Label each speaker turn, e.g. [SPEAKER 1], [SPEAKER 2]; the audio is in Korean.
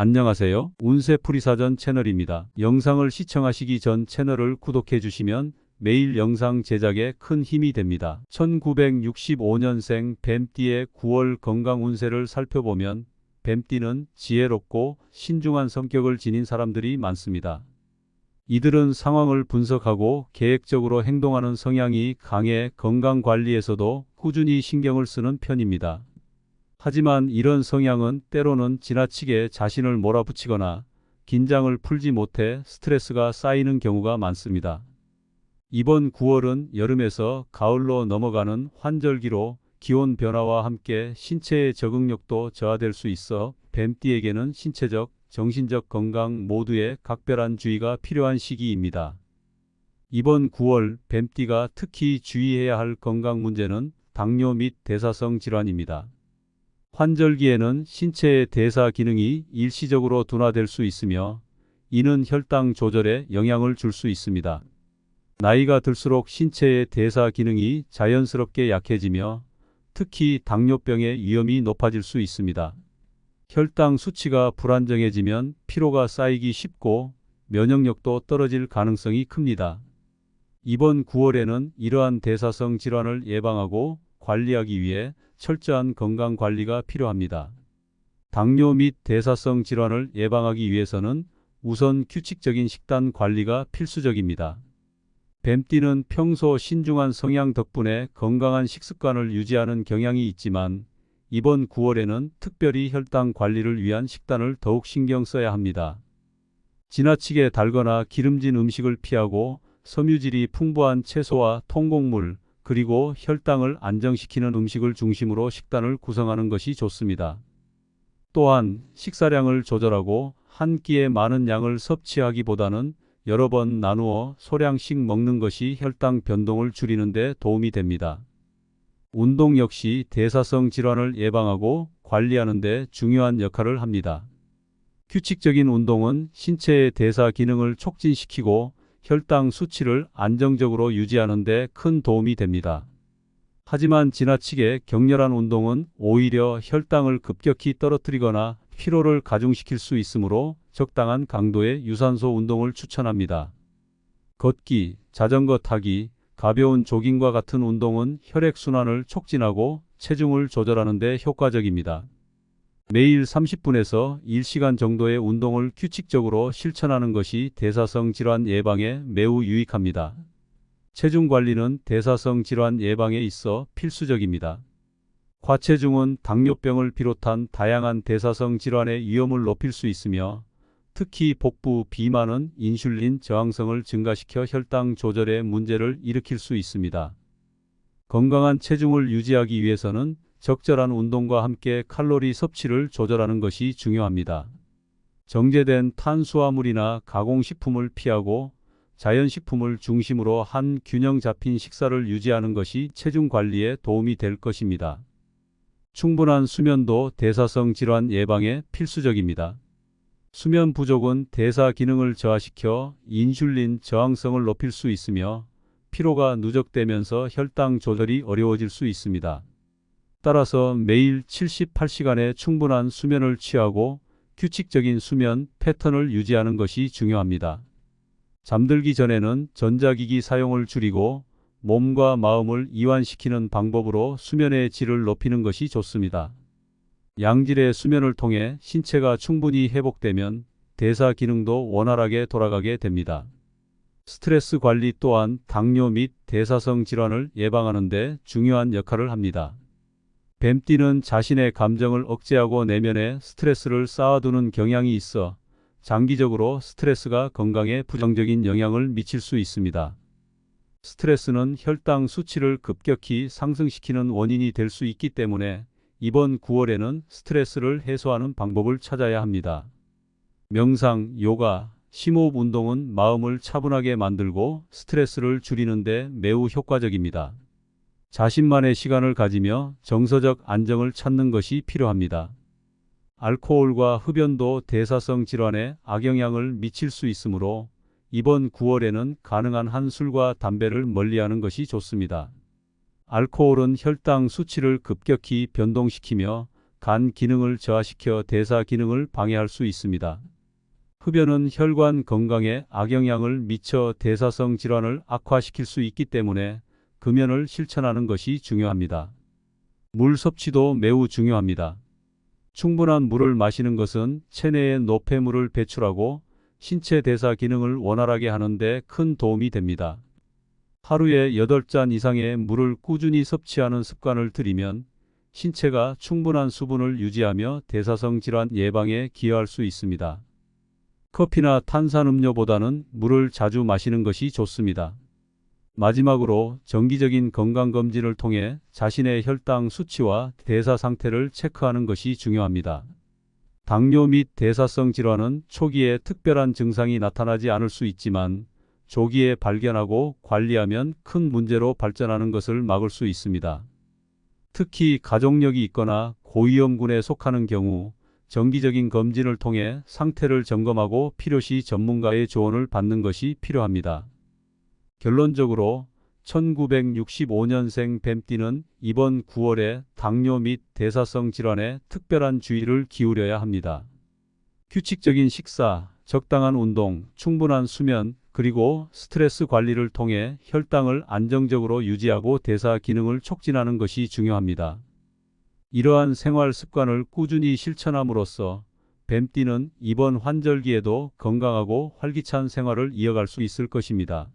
[SPEAKER 1] 안녕하세요. 운세풀이사전 채널입니다. 영상을 시청하시기 전 채널을 구독해 주시면 매일 영상 제작에 큰 힘이 됩니다. 1965년생 뱀띠의 9월 건강 운세를 살펴보면 뱀띠는 지혜롭고 신중한 성격을 지닌 사람들이 많습니다. 이들은 상황을 분석하고 계획적으로 행동하는 성향이 강해 건강 관리에서도 꾸준히 신경을 쓰는 편입니다. 하지만 이런 성향은 때로는 지나치게 자신을 몰아붙이거나 긴장을 풀지 못해 스트레스가 쌓이는 경우가 많습니다. 이번 9월은 여름에서 가을로 넘어가는 환절기로 기온 변화와 함께 신체의 적응력도 저하될 수 있어 뱀띠에게는 신체적, 정신적 건강 모두에 각별한 주의가 필요한 시기입니다. 이번 9월 뱀띠가 특히 주의해야 할 건강 문제는 당뇨 및 대사성 질환입니다. 환절기에는 신체의 대사 기능이 일시적으로 둔화될 수 있으며 이는 혈당 조절에 영향을 줄 수 있습니다. 나이가 들수록 신체의 대사 기능이 자연스럽게 약해지며 특히 당뇨병의 위험이 높아질 수 있습니다. 혈당 수치가 불안정해지면 피로가 쌓이기 쉽고 면역력도 떨어질 가능성이 큽니다. 이번 9월에는 이러한 대사성 질환을 예방하고 관리하기 위해 철저한 건강 관리가 필요합니다. 당뇨 및 대사성 질환을 예방하기 위해서는 우선 규칙적인 식단 관리가 필수적입니다. 뱀띠는 평소 신중한 성향 덕분에 건강한 식습관을 유지하는 경향이 있지만 이번 9월에는 특별히 혈당 관리를 위한 식단을 더욱 신경 써야 합니다. 지나치게 달거나 기름진 음식을 피하고 섬유질이 풍부한 채소와 통곡물, 그리고 혈당을 안정시키는 음식을 중심으로 식단을 구성하는 것이 좋습니다. 또한 식사량을 조절하고 한 끼에 많은 양을 섭취하기보다는 여러 번 나누어 소량씩 먹는 것이 혈당 변동을 줄이는 데 도움이 됩니다. 운동 역시 대사성 질환을 예방하고 관리하는 데 중요한 역할을 합니다. 규칙적인 운동은 신체의 대사 기능을 촉진시키고 혈당 수치를 안정적으로 유지하는 데 큰 도움이 됩니다. 하지만 지나치게 격렬한 운동은 오히려 혈당을 급격히 떨어뜨리거나 피로를 가중시킬 수 있으므로 적당한 강도의 유산소 운동을 추천합니다. 걷기, 자전거 타기, 가벼운 조깅과 같은 운동은 혈액순환을 촉진하고 체중을 조절하는 데 효과적입니다. 매일 30분에서 1시간 정도의 운동을 규칙적으로 실천하는 것이 대사성 질환 예방에 매우 유익합니다. 체중 관리는 대사성 질환 예방에 있어 필수적입니다. 과체중은 당뇨병을 비롯한 다양한 대사성 질환의 위험을 높일 수 있으며 특히 복부 비만은 인슐린 저항성을 증가시켜 혈당 조절에 문제를 일으킬 수 있습니다. 건강한 체중을 유지하기 위해서는 적절한 운동과 함께 칼로리 섭취를 조절하는 것이 중요합니다. 정제된 탄수화물이나 가공식품을 피하고 자연식품을 중심으로 한 균형 잡힌 식사를 유지하는 것이 체중 관리에 도움이 될 것입니다. 충분한 수면도 대사성 질환 예방에 필수적입니다. 수면 부족은 대사 기능을 저하시켜 인슐린 저항성을 높일 수 있으며 피로가 누적되면서 혈당 조절이 어려워질 수 있습니다. 따라서 매일 78시간의 충분한 수면을 취하고 규칙적인 수면 패턴을 유지하는 것이 중요합니다. 잠들기 전에는 전자기기 사용을 줄이고 몸과 마음을 이완시키는 방법으로 수면의 질을 높이는 것이 좋습니다. 양질의 수면을 통해 신체가 충분히 회복되면 대사 기능도 원활하게 돌아가게 됩니다. 스트레스 관리 또한 당뇨 및 대사성 질환을 예방하는 데 중요한 역할을 합니다. 뱀띠는 자신의 감정을 억제하고 내면에 스트레스를 쌓아두는 경향이 있어 장기적으로 스트레스가 건강에 부정적인 영향을 미칠 수 있습니다. 스트레스는 혈당 수치를 급격히 상승시키는 원인이 될 수 있기 때문에 이번 9월에는 스트레스를 해소하는 방법을 찾아야 합니다. 명상, 요가, 심호흡 운동은 마음을 차분하게 만들고 스트레스를 줄이는 데 매우 효과적입니다. 자신만의 시간을 가지며 정서적 안정을 찾는 것이 필요합니다. 알코올과 흡연도 대사성 질환에 악영향을 미칠 수 있으므로 이번 9월에는 가능한 한 술과 담배를 멀리하는 것이 좋습니다. 알코올은 혈당 수치를 급격히 변동시키며 간 기능을 저하시켜 대사 기능을 방해할 수 있습니다. 흡연은 혈관 건강에 악영향을 미쳐 대사성 질환을 악화시킬 수 있기 때문에 금연을 실천하는 것이 중요합니다. 물 섭취도 매우 중요합니다. 충분한 물을 마시는 것은 체내에 노폐물을 배출하고 신체 대사 기능을 원활하게 하는 데 큰 도움이 됩니다. 하루에 8잔 이상의 물을 꾸준히 섭취하는 습관을 들이면 신체가 충분한 수분을 유지하며 대사성 질환 예방에 기여할 수 있습니다. 커피나 탄산음료보다는 물을 자주 마시는 것이 좋습니다. 마지막으로 정기적인 건강검진을 통해 자신의 혈당 수치와 대사 상태를 체크하는 것이 중요합니다. 당뇨 및 대사성 질환은 초기에 특별한 증상이 나타나지 않을 수 있지만 조기에 발견하고 관리하면 큰 문제로 발전하는 것을 막을 수 있습니다. 특히 가족력이 있거나 고위험군에 속하는 경우 정기적인 검진을 통해 상태를 점검하고 필요시 전문가의 조언을 받는 것이 필요합니다. 결론적으로 1965년생 뱀띠는 이번 9월에 당뇨 및 대사성 질환에 특별한 주의를 기울여야 합니다. 규칙적인 식사, 적당한 운동, 충분한 수면, 그리고 스트레스 관리를 통해 혈당을 안정적으로 유지하고 대사 기능을 촉진하는 것이 중요합니다. 이러한 생활 습관을 꾸준히 실천함으로써 뱀띠는 이번 환절기에도 건강하고 활기찬 생활을 이어갈 수 있을 것입니다.